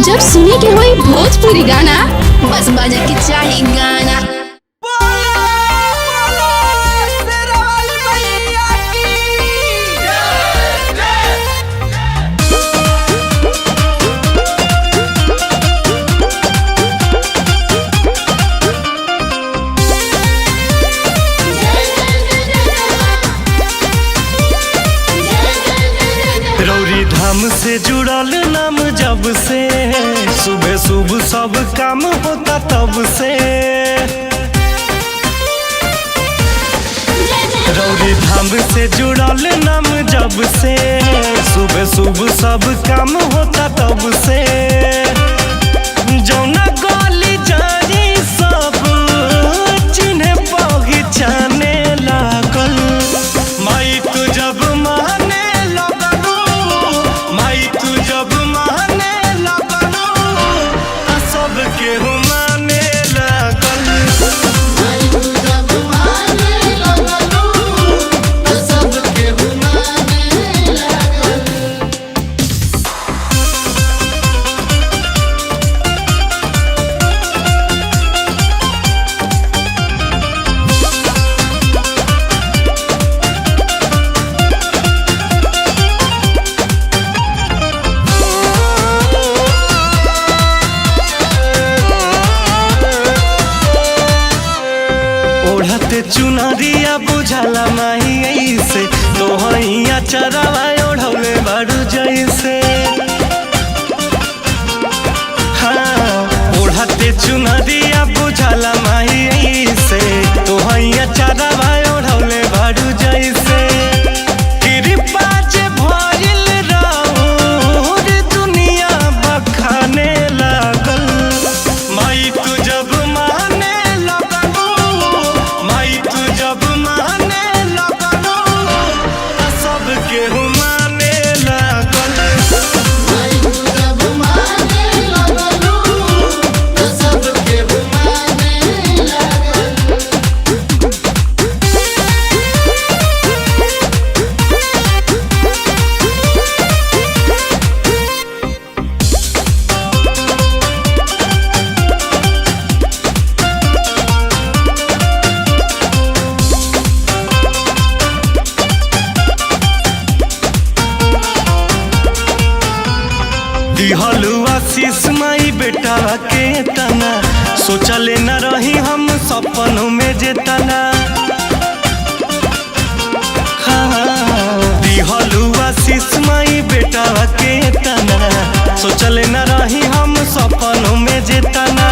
जब सुने के होई भोजपुरी गाना, बस बजे के चाही गाना। रौरी धाम से जुड़ल नाम जब से, सुबह सुबह सब काम होता तब से। रौरी धाम से जुड़ल नाम जब से, सुबह सुबह सब काम होता तब से। जौना गली जानी सब चिन्हे पहचाने लागल। माई तू जब माने चुनरिया बुझाला माही ऐसे, तोहैया चरावा ओढ़ौले बारू जैसे। हाँ ओढ़ते चुनरिया बुझाला माही ऐसे, तोहैया चरावा ओढ़ौले बारू जैसे। कृपा जे भइल राउर दुनिया बखाने लागल। माई तू जब माने लगलू, माई तू जब माने लगलू, सब केहू माने लागल। माई तू जब माने लगलू, सब केहू माने लागल। दिहलु आशीष माई बेटा के तना, सोचले न रही हम सपनों में जे तना। दिहलु आशीष माई बेटा के तना, सोचले न रही हम सपनों में जे तना।